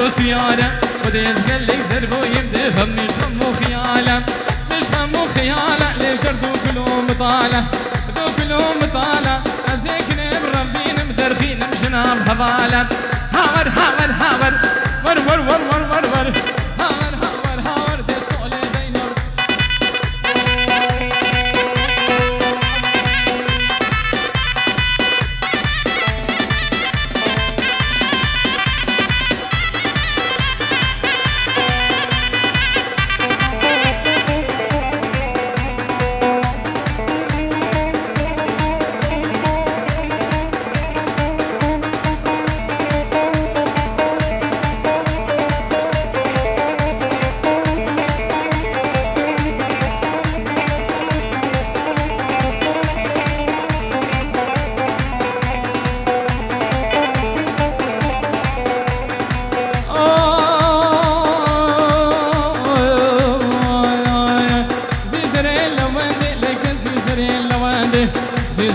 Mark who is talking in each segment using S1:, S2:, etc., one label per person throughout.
S1: اختياره وديز قال لي زربو يبدا فم مش هم خياله مش هم خياله ليش دردو كلهم طاله دو كلهم طاله ازيك بربين مدرخين مجناب هباله هاور هاور هاور ور ور ور ور ور ور هاور هاور هاور دي صولي دينور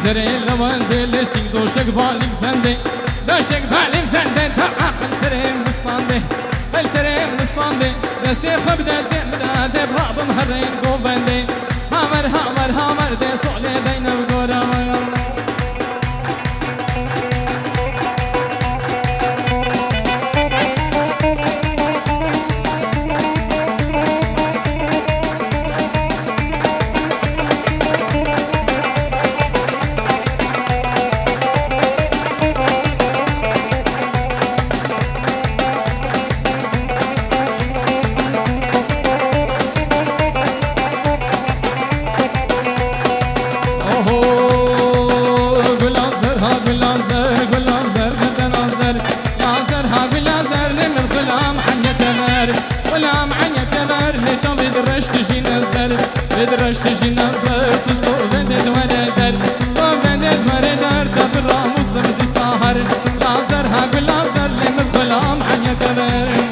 S1: زرين لوانده لسيك دوشك بالك زنده دوشك بالك زنده تا عقل سرين مستانده السرين مستانده دستي خبده زمده براب مهرين قوفنده هامر هامر هامر دي صعلي دينا بقورا بدرش تجي نظر تشبه بندت وردر وبندت وردر تبر راموس بدي سهر لازر هاق لازر لم الظلام عن يكبر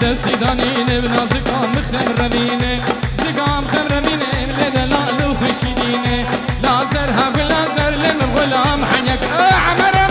S1: دستي دانيني بنازقام مخمرميني زقام خمرميني بلدلال وخشيديني لازر هاق لازر لم الغلام حنيك عمرمي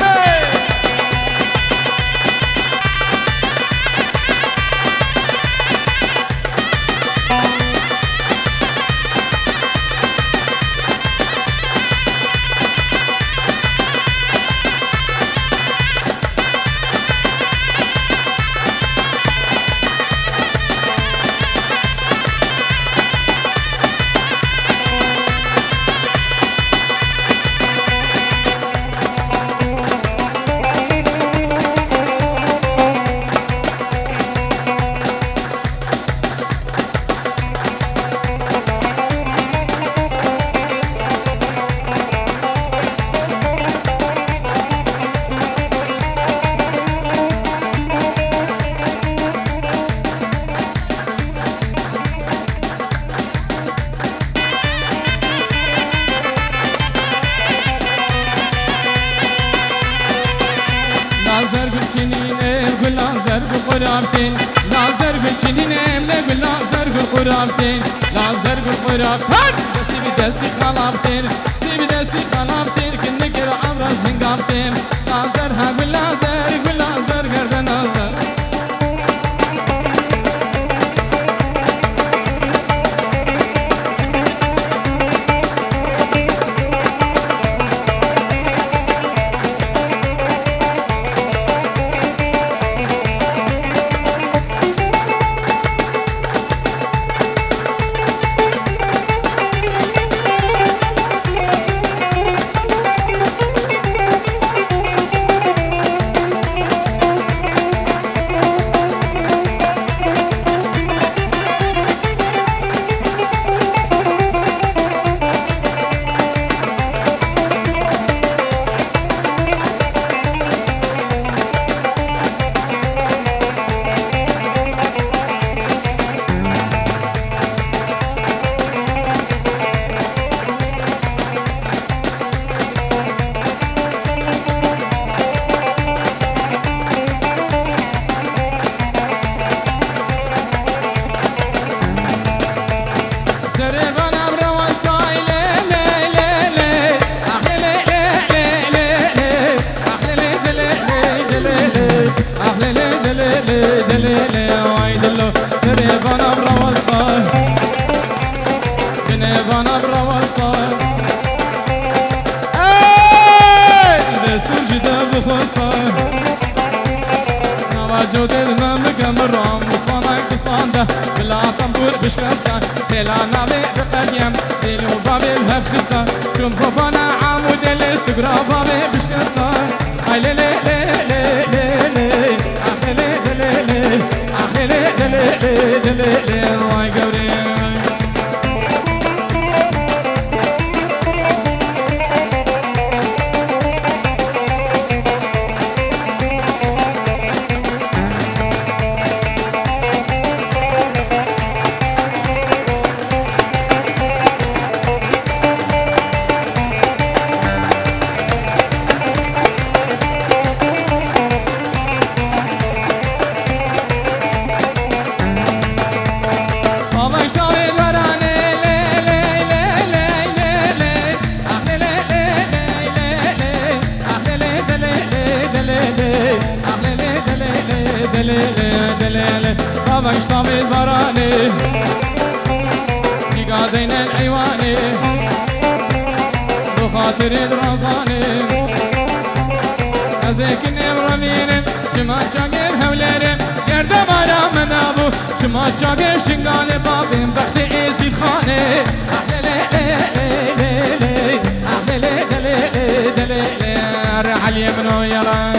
S1: قرافتين لازر بالشنينم لقل لازر بالقرافتين لازر بالقرافتين دستي بدستي خلافتين دستي بدستي خلافتين كنك عمرز هنقافتين لازر ها قل لازر قل لازر قرد نازر خوستا نواجو دل نمکم رام مصانه کستانده بلا تنبور بشکسته تلا ناوی بقریم دلو بابی الهف خسته چون خوبانه عمود الاستقرا بابی بشکسته ای لی لی لی لی لی لی اخ لی لی لی لی اخ لی لی لی لی لی وای گوری اشتام البراني جيقادين الحيواني بخاطر الرزاني ازيكني برمينم شما شاقر هوليرم يردم على منابو شما شاقر شنقاني بابين بختي عيزي الخاني احلى لي لي لي لي احلى لي لي لي لي رح اليمن ويلا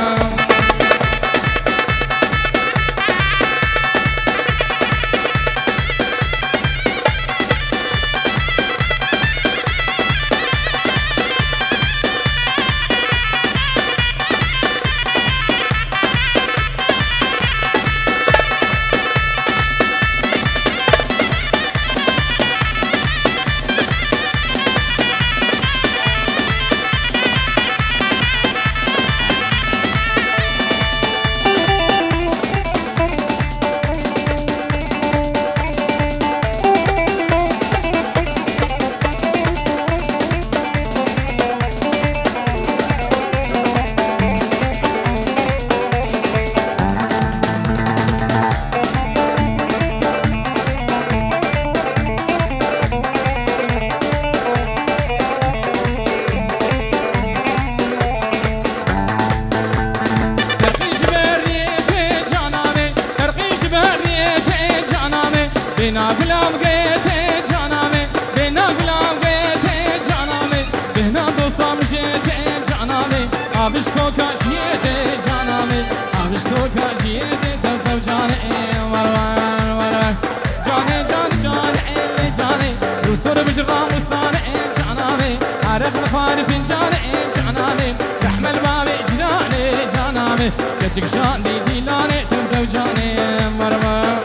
S1: بنا غلام گیت جانامه بنا غلام گیت جانامه بنا دوستام جیت جانامه آبش کو کاجیت جانامه آبش کو کاجیت تو جانه ور ور ور جانه جان جان ال جانه رسول بجرام وصانه جانامه عارف الخارف جانه جانامه رحمل باب جنانه جانامه كتك جان دي ديلانه تو جانه ور ور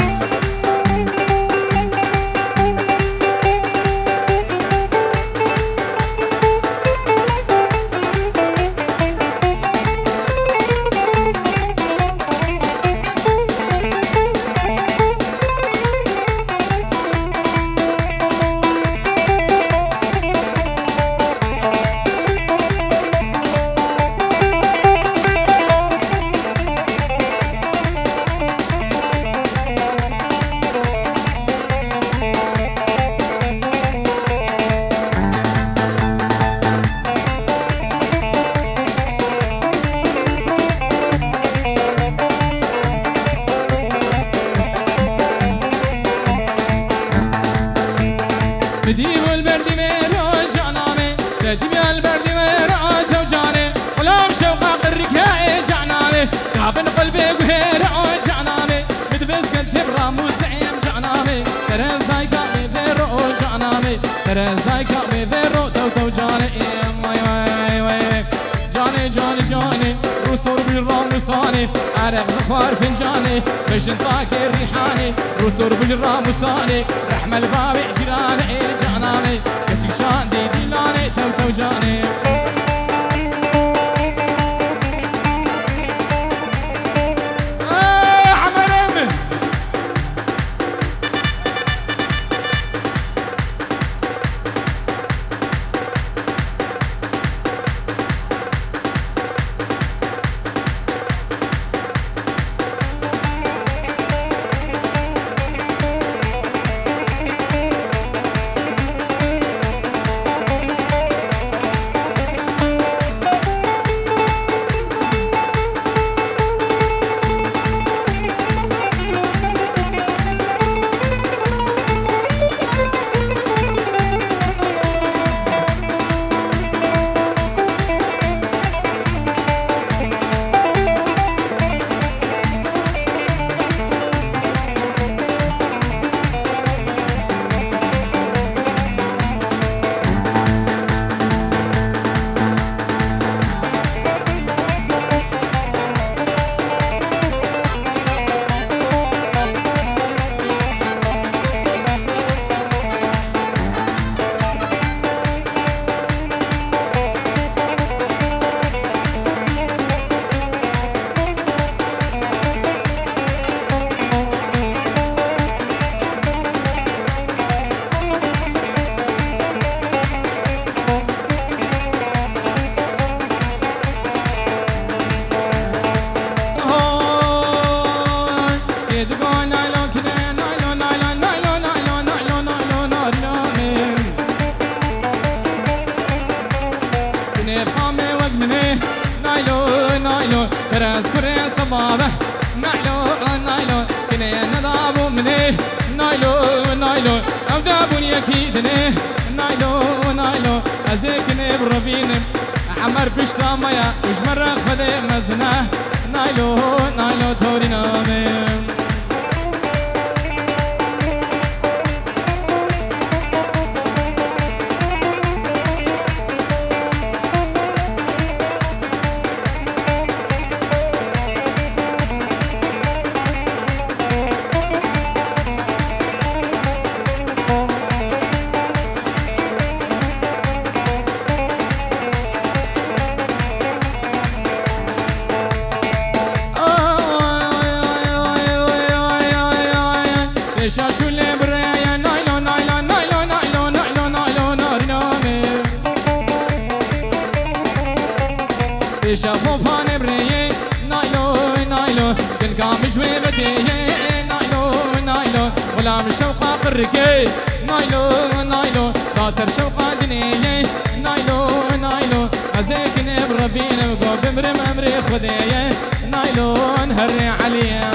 S1: بديو البردي ميرو جانامي بديو البردي ميرو توجاني غلام شوقا الركاء جانامي كابن قلبي وهيرو جانامي مدفز كنش كبرا موسعين جانامي ترز دايكا ميفيرو جانامي ترز دايكا ميفيرو تو جاني واي واي واي جاني جاني جاني رسول بالرام وصاني عرق زخار فنجاني بجن طاكر ريحاني رسول بالرام وصاني رحمة الباب جيراني جانامي كتك شان دي ديلاني تو جاني كني بحامي وقمني نايلو نايلو تراس كري صبابه نايلو نايلو كني نضابو مني نايلو نايلو او دابوني اكيدني نايلو نايلو ازيكني بربيني عمر بشتا مايا وش مرة خذي مزنه نايلو نايلو توري نامي شاشو اللي برايا نايلو نايلو نايلو نايلو نايلو نايلو نار نامي شافو فان برايا نايلو نايلو كن كامش وبديه نايلو نايلو ولا مش شوقا قرقي نايلو نايلو ناصر شوقا دنيا نايلو نايلو ازيكني بربينا وقوم بمرم امري خديه نايلو نهري عليا